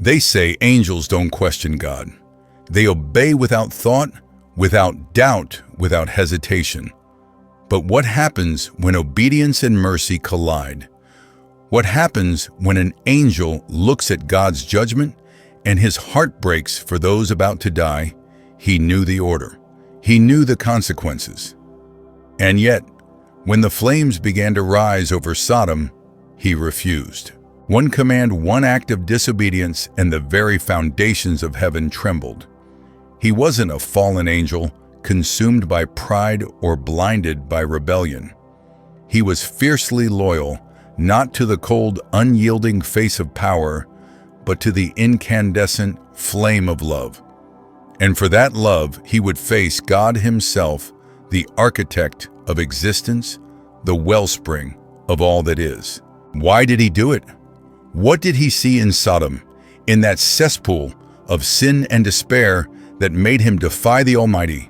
They say angels don't question God. They obey without thought, without doubt, without hesitation. But what happens when obedience and mercy collide? What happens when an angel looks at God's judgment and his heart breaks for those about to die? He knew the order. He knew the consequences. And yet, when the flames began to rise over Sodom, he refused. One command, one act of disobedience, and the very foundations of heaven trembled. He wasn't a fallen angel, consumed by pride or blinded by rebellion. He was fiercely loyal, not to the cold, unyielding face of power, but to the incandescent flame of love. And for that love, he would face God himself, the architect of existence, the wellspring of all that is. Why did he do it? What did he see in Sodom, in that cesspool of sin and despair that made him defy the Almighty?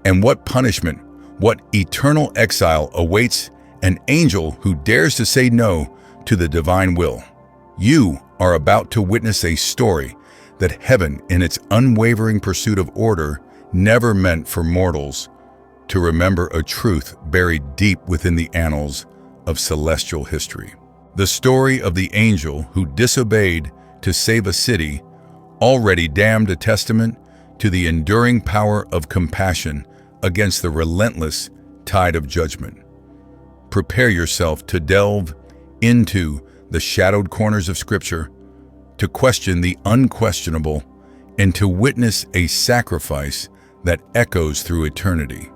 And what punishment, what eternal exile awaits an angel who dares to say no to the divine will? You are about to witness a story that heaven, in its unwavering pursuit of order, never meant for mortals to remember, a truth buried deep within the annals of celestial history. The story of the angel who disobeyed to save a city, already damned, a testament to the enduring power of compassion against the relentless tide of judgment. Prepare yourself to delve into the shadowed corners of Scripture, to question the unquestionable, and to witness a sacrifice that echoes through eternity.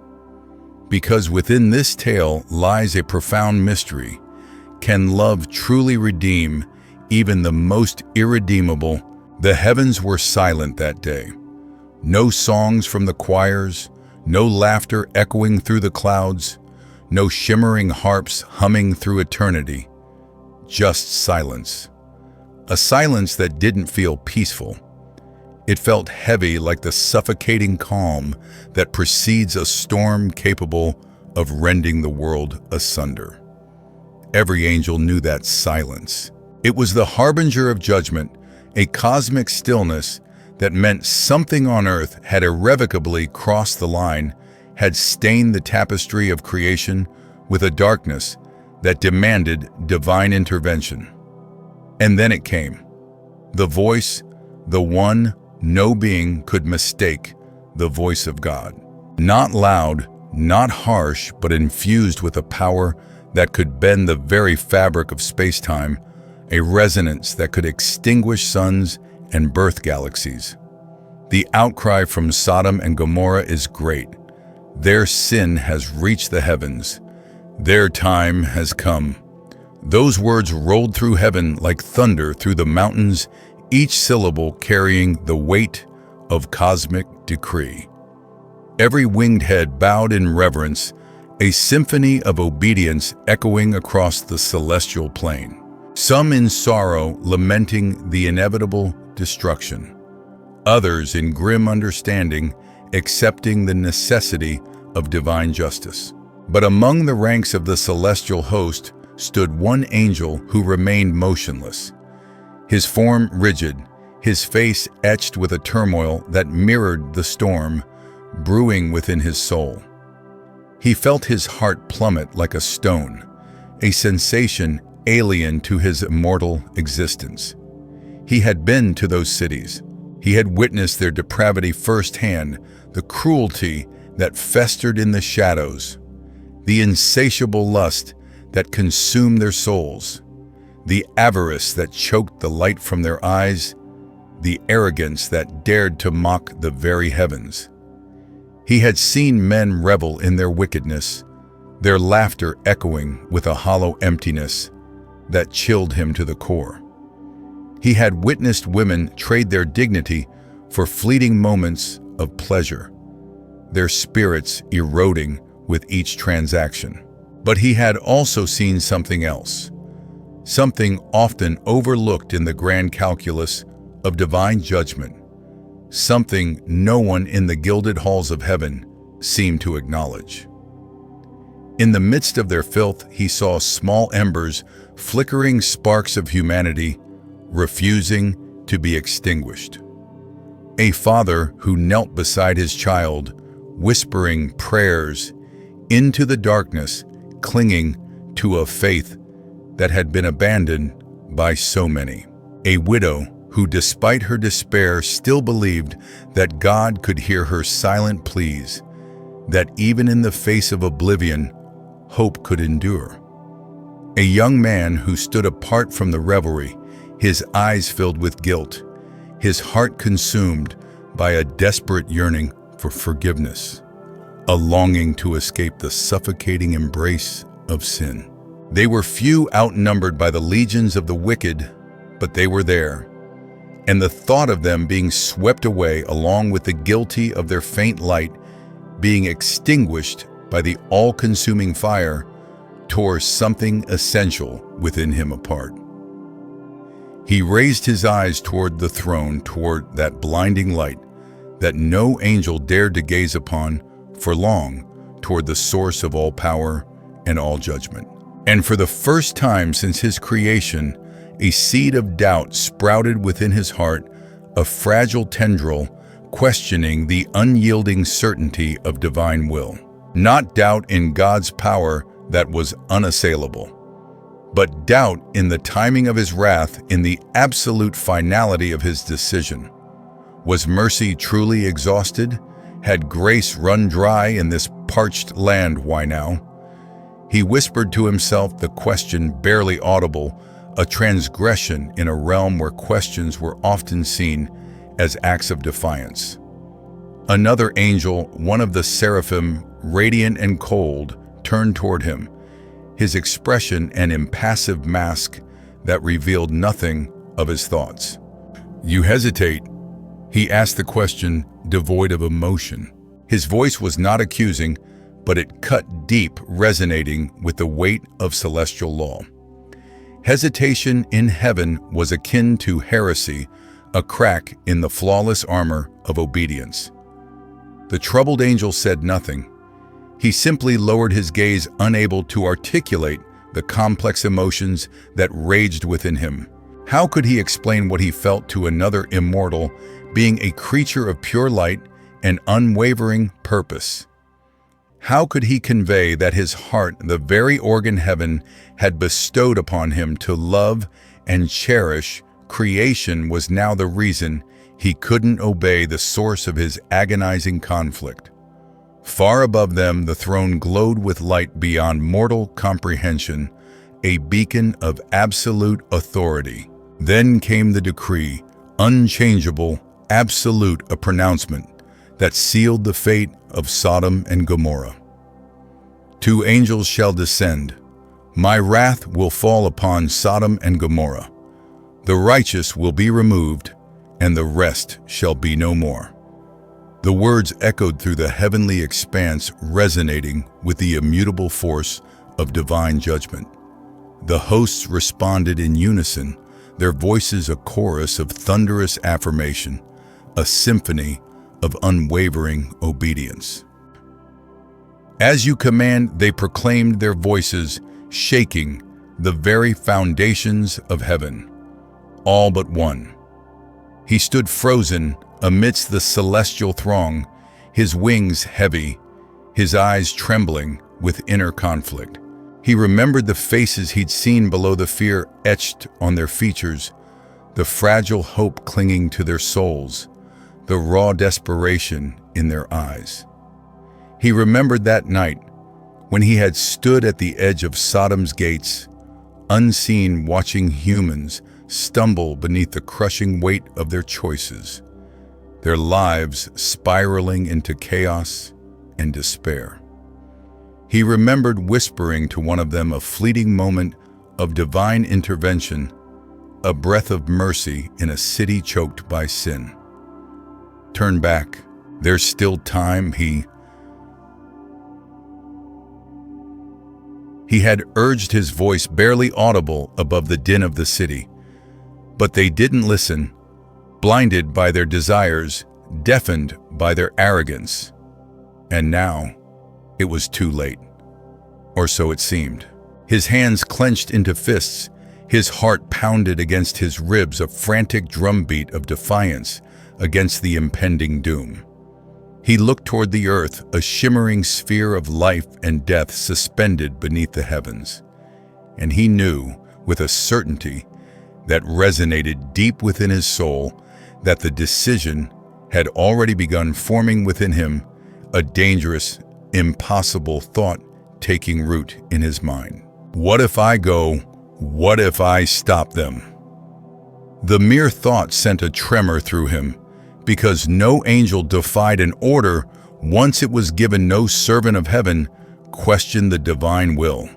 Because within this tale lies a profound mystery. Can love truly redeem even the most irredeemable? The heavens were silent that day. No songs from the choirs, no laughter echoing through the clouds, no shimmering harps humming through eternity. Just silence. A silence that didn't feel peaceful. It felt heavy, like the suffocating calm that precedes a storm capable of rending the world asunder. Every angel knew that silence. It was the harbinger of judgment, a cosmic stillness that meant something on earth had irrevocably crossed the line, had stained the tapestry of creation with a darkness that demanded divine intervention. And then it came. The voice, the one no being could mistake, the voice of God. Not loud, not harsh, but infused with a power that could bend the very fabric of space-time, a resonance that could extinguish suns and birth galaxies. The outcry from Sodom and Gomorrah is great. Their sin has reached the heavens. Their time has come. Those words rolled through heaven like thunder through the mountains, each syllable carrying the weight of cosmic decree. Every winged head bowed in reverence, a symphony of obedience echoing across the celestial plain. Some in sorrow, lamenting the inevitable destruction. Others in grim understanding, accepting the necessity of divine justice. But among the ranks of the celestial host stood one angel who remained motionless. His form rigid, his face etched with a turmoil that mirrored the storm brewing within his soul. He felt his heart plummet like a stone, a sensation alien to his immortal existence. He had been to those cities. He had witnessed their depravity firsthand, the cruelty that festered in the shadows, the insatiable lust that consumed their souls, the avarice that choked the light from their eyes, the arrogance that dared to mock the very heavens. He had seen men revel in their wickedness, their laughter echoing with a hollow emptiness that chilled him to the core. He had witnessed women trade their dignity for fleeting moments of pleasure, their spirits eroding with each transaction. But he had also seen something else, something often overlooked in the grand calculus of divine judgment, something no one in the gilded halls of heaven seemed to acknowledge. In the midst of their filth, he saw small embers, flickering sparks of humanity, refusing, to be extinguished. A father who knelt beside his child, whispering prayers into the darkness, clinging to a faith that had been abandoned by so many. A widow who, despite her despair, still believed that God could hear her silent pleas, that even in the face of oblivion, hope could endure. A young man who stood apart from the revelry, his eyes filled with guilt, his heart consumed by a desperate yearning for forgiveness, a longing to escape the suffocating embrace of sin. They were few outnumbered by the legions of the wicked, but they were there, and the thought of them being swept away along with the guilty of their faint light being extinguished by the all-consuming fire tore something essential within him apart. He raised his eyes toward the throne, toward that blinding light that no angel dared to gaze upon for long, toward the source of all power and all judgment. And for the first time since his creation, a seed of doubt sprouted within his heart, a fragile tendril questioning the unyielding certainty of divine will. Not doubt in God's power that was unassailable, but doubt in the timing of his wrath, in the absolute finality of his decision. Was mercy truly exhausted? Had grace run dry in this parched land? Why now? He whispered to himself the question barely audible, a transgression in a realm where questions were often seen as acts of defiance. Another angel, one of the seraphim, radiant and cold, turned toward him, his expression an impassive mask that revealed nothing of his thoughts. "You hesitate?" He asked the question, devoid of emotion. His voice was not accusing, but it cut deep, resonating with the weight of celestial law. Hesitation in heaven was akin to heresy, a crack in the flawless armor of obedience. The troubled angel said nothing. He simply lowered his gaze, unable to articulate the complex emotions that raged within him. How could he explain what he felt to another immortal, being a creature of pure light and unwavering purpose? How could he convey that his heart, the very organ heaven had bestowed upon him to love and cherish, creation, was now the reason he couldn't obey the source of his agonizing conflict? Far above them, the throne glowed with light beyond mortal comprehension, a beacon of absolute authority. Then came the decree, unchangeable, absolute, a pronouncement that sealed the fate of Sodom and Gomorrah. "Two angels shall descend. My wrath will fall upon Sodom and Gomorrah. The righteous will be removed, and the rest shall be no more." The words echoed through the heavenly expanse, resonating with the immutable force of divine judgment. The hosts responded in unison, their voices a chorus of thunderous affirmation, a symphony of unwavering obedience. "As you command," they proclaimed, their voices shaking the very foundations of heaven. All but one. He stood frozen amidst the celestial throng, his wings heavy, his eyes trembling with inner conflict. He remembered the faces he'd seen below, the fear etched on their features, the fragile hope clinging to their souls, the raw desperation in their eyes. He remembered that night when he had stood at the edge of Sodom's gates, unseen, watching humans stumble beneath the crushing weight of their choices, their lives spiraling into chaos and despair. He remembered whispering to one of them a fleeting moment of divine intervention, a breath of mercy in a city choked by sin. "Turn back. There's still time," he had urged, his voice barely audible above the din of the city. But they didn't listen, blinded by their desires, deafened by their arrogance. And now, it was too late. Or so it seemed. His hands clenched into fists, His heart pounded against his ribs, a frantic drumbeat of defiance against the impending doom. He looked toward the earth, a shimmering sphere of life and death suspended beneath the heavens. And he knew, with a certainty that resonated deep within his soul, that the decision had already begun forming within him, a dangerous, impossible thought taking root in his mind. What if I go? What if I stop them? The mere thought sent a tremor through him, because no angel defied an order once it was given. No servant of heaven questioned the divine will.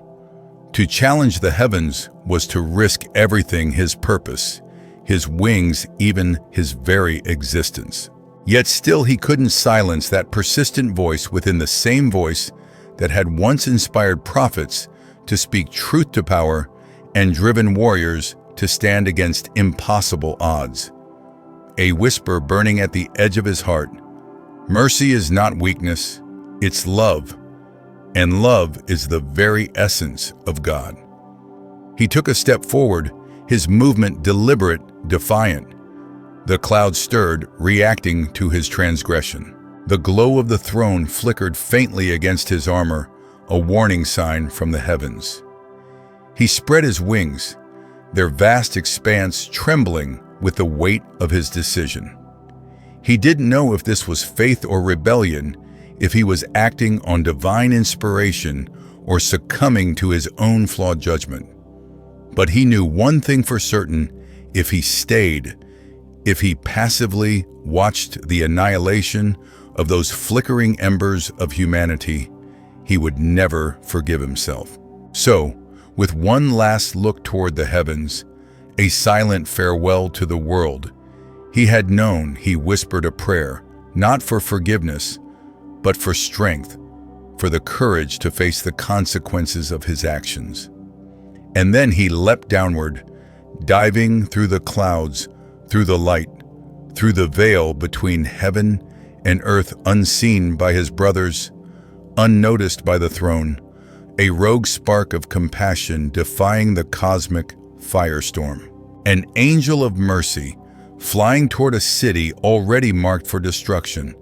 To challenge the heavens was to risk everything: his purpose, his wings, even his very existence. Yet still he couldn't silence that persistent voice within, the same voice that had once inspired prophets to speak truth to power and driven warriors to stand against impossible odds. A whisper burning at the edge of his heart: mercy is not weakness, it's love, and love is the very essence of God. He took a step forward, his movement deliberate, defiant. The clouds stirred, reacting to his transgression. The glow of the throne flickered faintly against his armor, a warning sign from the heavens. He spread his wings, their vast expanse trembling with the weight of his decision. He didn't know if this was faith or rebellion, if he was acting on divine inspiration or succumbing to his own flawed judgment. But he knew one thing for certain: if he stayed, if he passively watched the annihilation of those flickering embers of humanity, he would never forgive himself. So, with one last look toward the heavens, a silent farewell to the world he had known, he whispered a prayer, not for forgiveness, but for strength, for the courage to face the consequences of his actions. And then he leapt downward, diving through the clouds, through the light, through the veil between heaven and earth, unseen by his brothers, unnoticed by the throne, a rogue spark of compassion defying the cosmic firestorm. An angel of mercy flying toward a city already marked for destruction,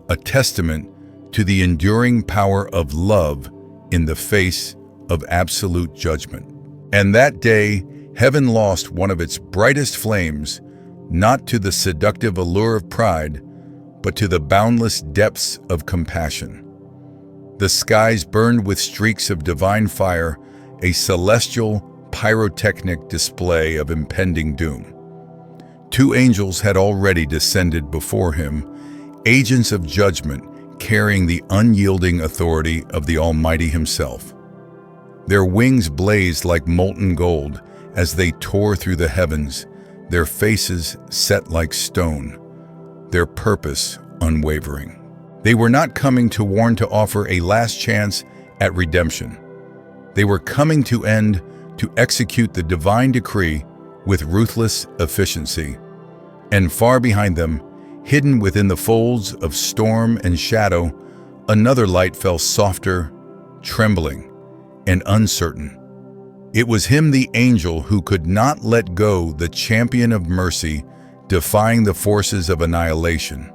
a testament to the enduring power of love in the face of absolute judgment. And that day, heaven lost one of its brightest flames, not to the seductive allure of pride, but to the boundless depths of compassion. The skies burned with streaks of divine fire, a celestial pyrotechnic display of impending doom. Two angels had already descended before him, agents of judgment carrying the unyielding authority of the Almighty himself. Their wings blazed like molten gold as they tore through the heavens, their faces set like stone, their purpose unwavering. They were not coming to warn, to offer a last chance at redemption. They were coming to end, to execute the divine decree with ruthless efficiency. And far behind them, hidden within the folds of storm and shadow, another light fell, softer, trembling, and uncertain. It was him, the angel who could not let go, the champion of mercy, defying the forces of annihilation.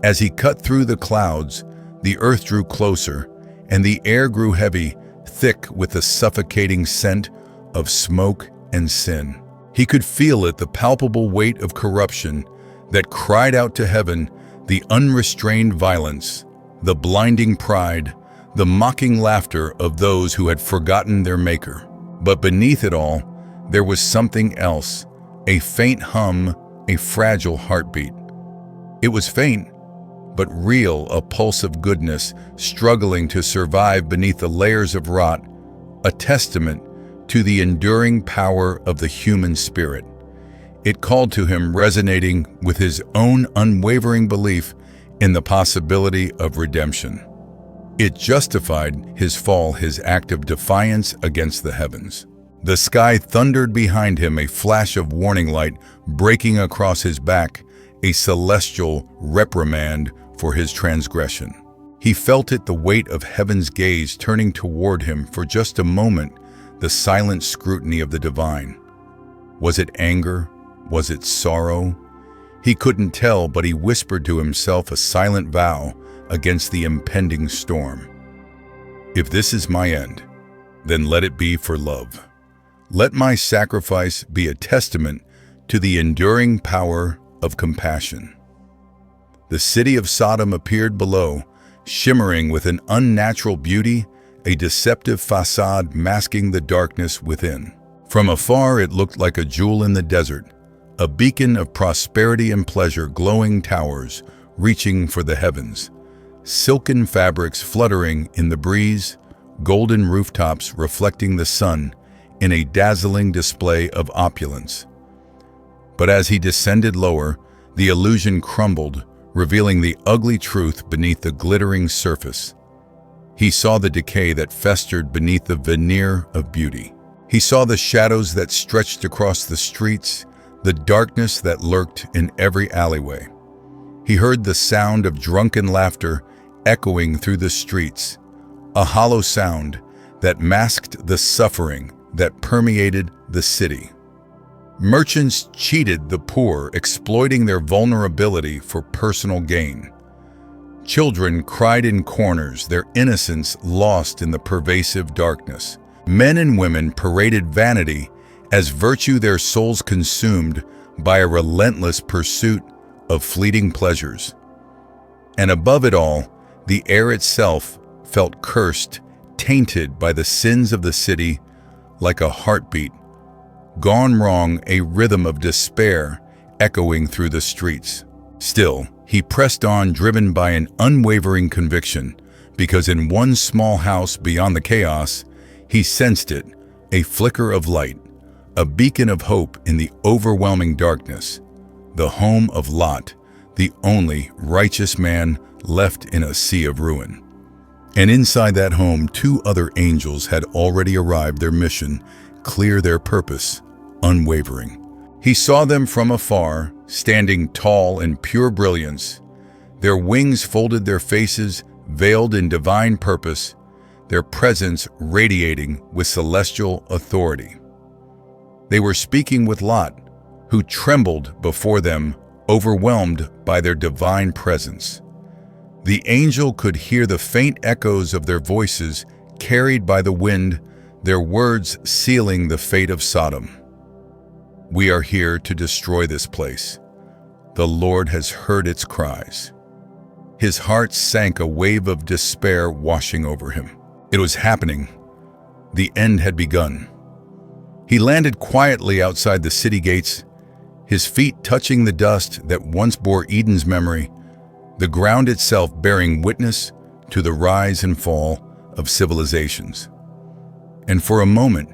As he cut through the clouds, the earth drew closer, and the air grew heavy, thick with the suffocating scent of smoke and sin. He could feel it, the palpable weight of corruption that cried out to heaven, the unrestrained violence, the blinding pride, the mocking laughter of those who had forgotten their Maker. But beneath it all, there was something else, a faint hum, a fragile heartbeat. It was faint, but real, a pulse of goodness struggling to survive beneath the layers of rot, a testament to the enduring power of the human spirit. It called to him, resonating with his own unwavering belief in the possibility of redemption. It justified his fall, his act of defiance against the heavens. The sky thundered behind him, a flash of warning light breaking across his back, a celestial reprimand for his transgression. He felt it, the weight of heaven's gaze turning toward him. For just a moment, the silent scrutiny of the divine. Was it anger? Was it sorrow? He couldn't tell, but he whispered to himself a silent vow against the impending storm. If this is my end, then let it be for love. Let my sacrifice be a testament to the enduring power of compassion. The city of Sodom appeared below, shimmering with an unnatural beauty, a deceptive facade masking the darkness within. From afar, it looked like a jewel in the desert, a beacon of prosperity and pleasure, glowing towers reaching for the heavens, silken fabrics fluttering in the breeze, golden rooftops reflecting the sun in a dazzling display of opulence. But as he descended lower, the illusion crumbled, revealing the ugly truth beneath the glittering surface. He saw the decay that festered beneath the veneer of beauty. He saw the shadows that stretched across the streets, the darkness that lurked in every alleyway. He heard the sound of drunken laughter echoing through the streets, a hollow sound that masked the suffering that permeated the city. Merchants cheated the poor, exploiting their vulnerability for personal gain. Children cried in corners, their innocence lost in the pervasive darkness. Men and women paraded vanity as virtue, their souls consumed by a relentless pursuit of fleeting pleasures. And above it all, the air itself felt cursed, tainted by the sins of the city, like a heartbeat gone wrong, a rhythm of despair echoing through the streets. Still, he pressed on, driven by an unwavering conviction, because in one small house beyond the chaos, he sensed it, a flicker of light, a beacon of hope in the overwhelming darkness, the home of Lot, the only righteous man left in a sea of ruin. And inside that home, two other angels had already arrived, their mission clear, their purpose unwavering. He saw them from afar, standing tall in pure brilliance, their wings folded, their faces veiled in divine purpose, their presence radiating with celestial authority. They were speaking with Lot, who trembled before them, overwhelmed by their divine presence. The angel could hear the faint echoes of their voices carried by the wind, their words sealing the fate of Sodom. We are here to destroy this place. The Lord has heard its cries. His heart sank, a wave of despair washing over him. It was happening. The end had begun. He landed quietly outside the city gates, his feet touching the dust that once bore Eden's memory, the ground itself bearing witness to the rise and fall of civilizations. And for a moment,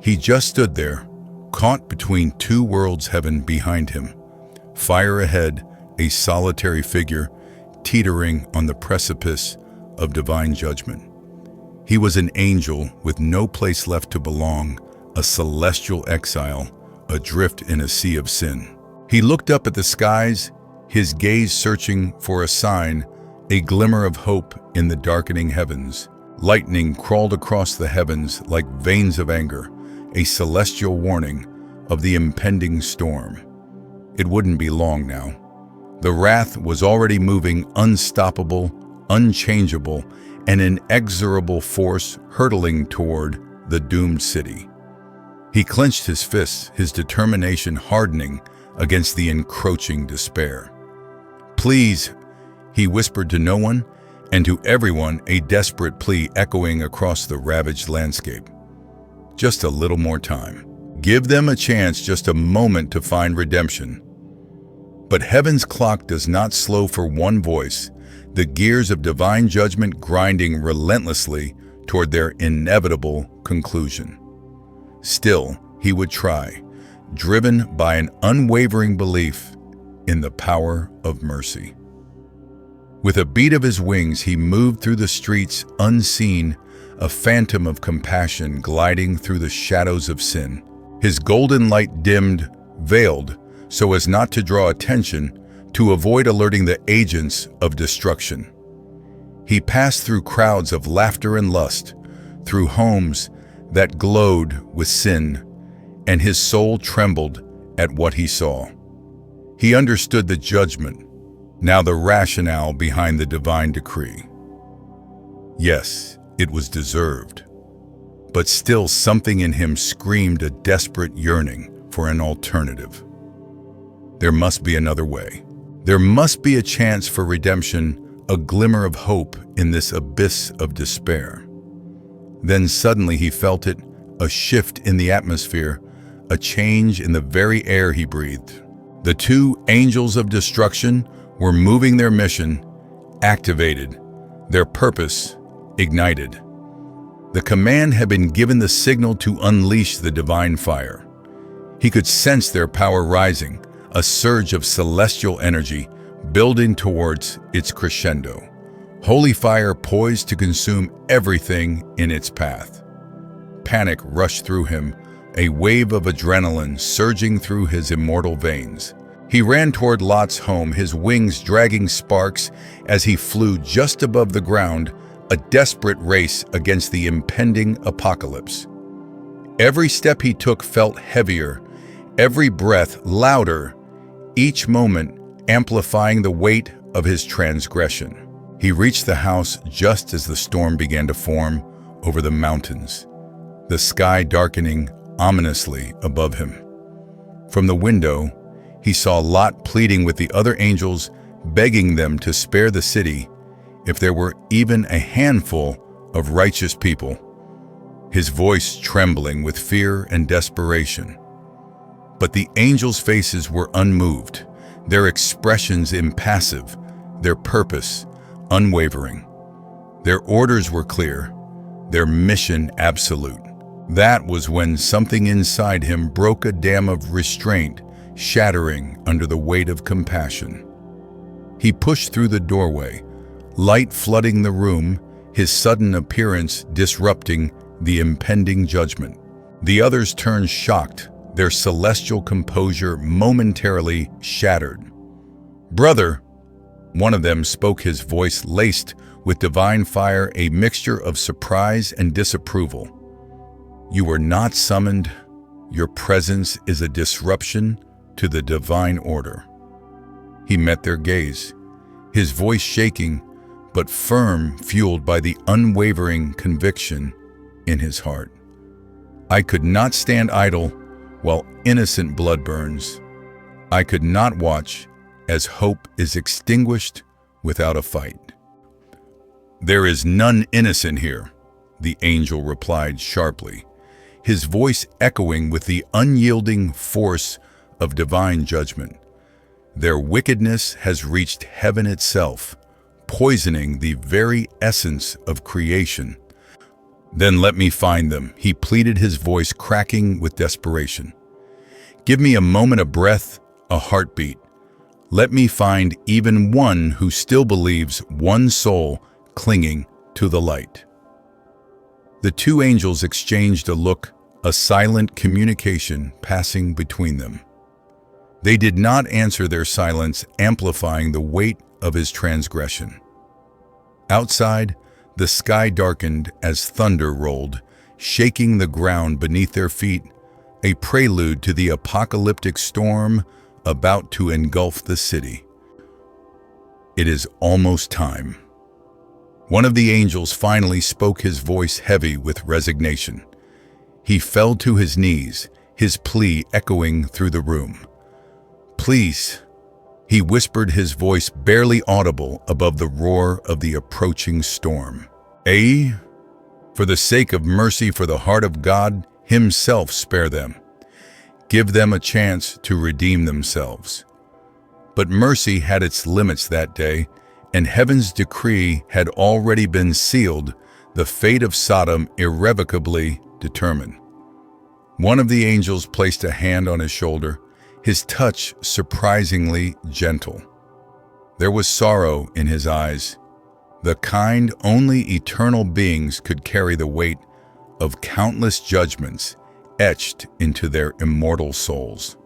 he just stood there, caught between two worlds, heaven behind him, fire ahead, a solitary figure teetering on the precipice of divine judgment. He was an angel with no place left to belong, a celestial exile, adrift in a sea of sin. He looked up at the skies, his gaze searching for a sign, a glimmer of hope in the darkening heavens. Lightning crawled across the heavens like veins of anger, a celestial warning of the impending storm. It wouldn't be long now. The wrath was already moving, unstoppable, unchangeable, an inexorable force hurtling toward the doomed city. He clenched his fists, his determination hardening against the encroaching despair. Please, he whispered to no one, and to everyone, a desperate plea echoing across the ravaged landscape. Just a little more time. Give them a chance, just a moment to find redemption. But heaven's clock does not slow for one voice, the gears of divine judgment grinding relentlessly toward their inevitable conclusion. Still, he would try, driven by an unwavering belief in the power of mercy. With a beat of his wings, he moved through the streets unseen, a phantom of compassion gliding through the shadows of sin. His golden light dimmed, veiled, so as not to draw attention, to avoid alerting the agents of destruction. He passed through crowds of laughter and lust, through homes that glowed with sin, and his soul trembled at what he saw. He understood the judgment, now the rationale behind the divine decree. Yes, it was deserved, but still something in him screamed a desperate yearning for an alternative. There must be another way. There must be a chance for redemption, a glimmer of hope in this abyss of despair. Then suddenly he felt it, a shift in the atmosphere, a change in the very air he breathed. The two angels of destruction were moving, their mission activated, their purpose ignited. The command had been given, the signal to unleash the divine fire. He could sense their power rising, a surge of celestial energy building towards its crescendo. Holy fire poised to consume everything in its path. Panic rushed through him, a wave of adrenaline surging through his immortal veins. He ran toward Lot's home, his wings dragging sparks as he flew just above the ground, a desperate race against the impending apocalypse. Every step he took felt heavier, every breath louder, each moment amplifying the weight of his transgression. He reached the house just as the storm began to form over the mountains, the sky darkening ominously above him. From the window, he saw Lot pleading with the other angels, begging them to spare the city if there were even a handful of righteous people, his voice trembling with fear and desperation. But the angels' faces were unmoved, their expressions impassive, their purpose unwavering. Their orders were clear, their mission absolute. That was when something inside him broke, a dam of restraint, shattering under the weight of compassion. He pushed through the doorway, light flooding the room, his sudden appearance disrupting the impending judgment. The others turned shocked, their celestial composure momentarily shattered. "Brother," one of them spoke, his voice laced with divine fire, a mixture of surprise and disapproval. "You were not summoned. Your presence is a disruption to the divine order." He met their gaze, his voice shaking but firm, fueled by the unwavering conviction in his heart. "I could not stand idle while innocent blood burns. I could not watch as hope is extinguished without a fight." "There is none innocent here," the angel replied sharply, his voice echoing with the unyielding force of divine judgment. "Their wickedness has reached heaven itself, poisoning the very essence of creation." "Then let me find them," he pleaded, his voice cracking with desperation. "Give me a moment of breath, a heartbeat. Let me find even one who still believes, one soul clinging to the light." The two angels exchanged a look, a silent communication passing between them. They did not answer, their silence amplifying the weight of his transgression. Outside, the sky darkened as thunder rolled, shaking the ground beneath their feet, a prelude to the apocalyptic storm about to engulf the city. "It is almost time." One of the angels finally spoke, his voice heavy with resignation. He fell to his knees, his plea echoing through the room. "Please," he whispered, his voice barely audible above the roar of the approaching storm. For the sake of mercy, for the heart of God himself, spare them. Give them a chance to redeem themselves." But mercy had its limits that day, and heaven's decree had already been sealed, the fate of Sodom irrevocably determined. One of the angels placed a hand on his shoulder, his touch surprisingly gentle. There was sorrow in his eyes, the kind only eternal beings could carry, the weight of countless judgments etched into their immortal souls.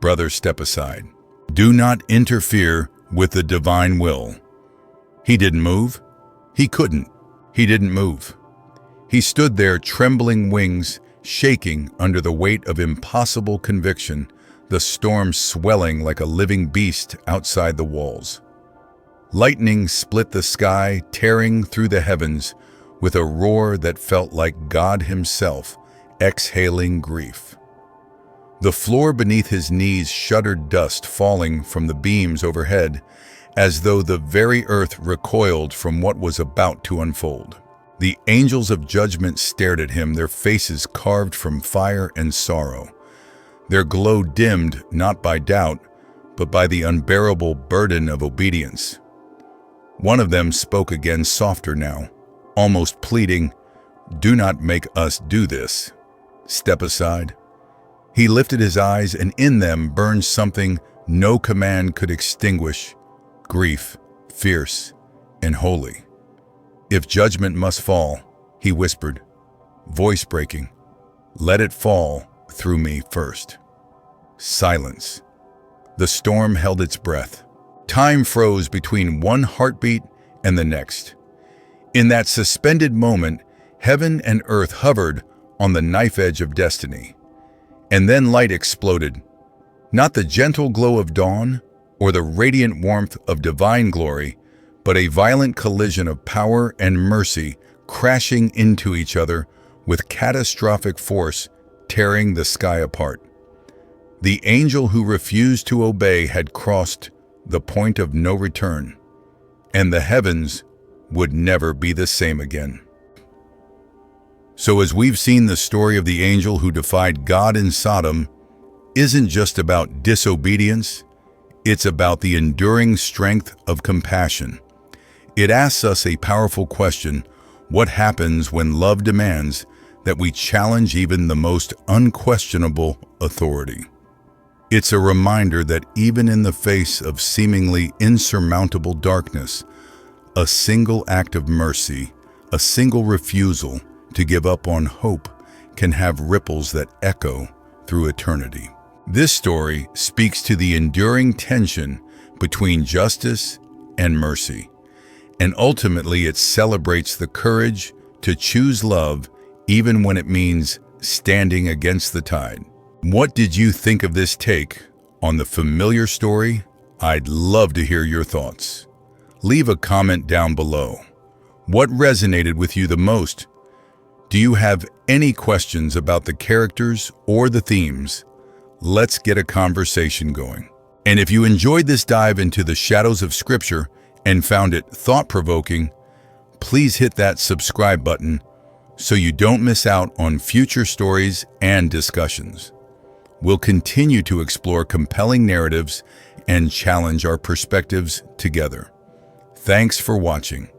"Brother, step aside. Do not interfere with the divine will." He didn't move. He couldn't. He didn't move. He stood there, trembling wings, shaking under the weight of impossible conviction, the storm swelling like a living beast outside the walls. Lightning split the sky, tearing through the heavens with a roar that felt like God himself exhaling grief. The floor beneath his knees shuddered, dust falling from the beams overhead, as though the very earth recoiled from what was about to unfold. The angels of judgment stared at him, their faces carved from fire and sorrow, their glow dimmed not by doubt, but by the unbearable burden of obedience. One of them spoke again, softer now, almost pleading, "Do not make us do this. Step aside." He lifted his eyes, and in them burned something no command could extinguish: grief, fierce and holy. "If judgment must fall," he whispered, voice breaking, "let it fall through me first." Silence. The storm held its breath. Time froze between one heartbeat and the next. In that suspended moment, heaven and earth hovered on the knife edge of destiny. And then light exploded. Not the gentle glow of dawn or the radiant warmth of divine glory, but a violent collision of power and mercy crashing into each other with catastrophic force, tearing the sky apart. The angel who refused to obey had crossed the point of no return, and the heavens would never be the same again. So as we've seen, the story of the angel who defied God in Sodom isn't just about disobedience, it's about the enduring strength of compassion. It asks us a powerful question: what happens when love demands that we challenge even the most unquestionable authority? It's a reminder that even in the face of seemingly insurmountable darkness, a single act of mercy, a single refusal to give up on hope, can have ripples that echo through eternity. This story speaks to the enduring tension between justice and mercy, and ultimately it celebrates the courage to choose love even when it means standing against the tide. What did you think of this take on the familiar story? I'd love to hear your thoughts. Leave a comment down below. What resonated with you the most? Do you have any questions about the characters or the themes? Let's get a conversation going. And if you enjoyed this dive into the shadows of Scripture and found it thought-provoking, please hit that subscribe button so you don't miss out on future stories and discussions. We'll continue to explore compelling narratives and challenge our perspectives together. Thanks for watching.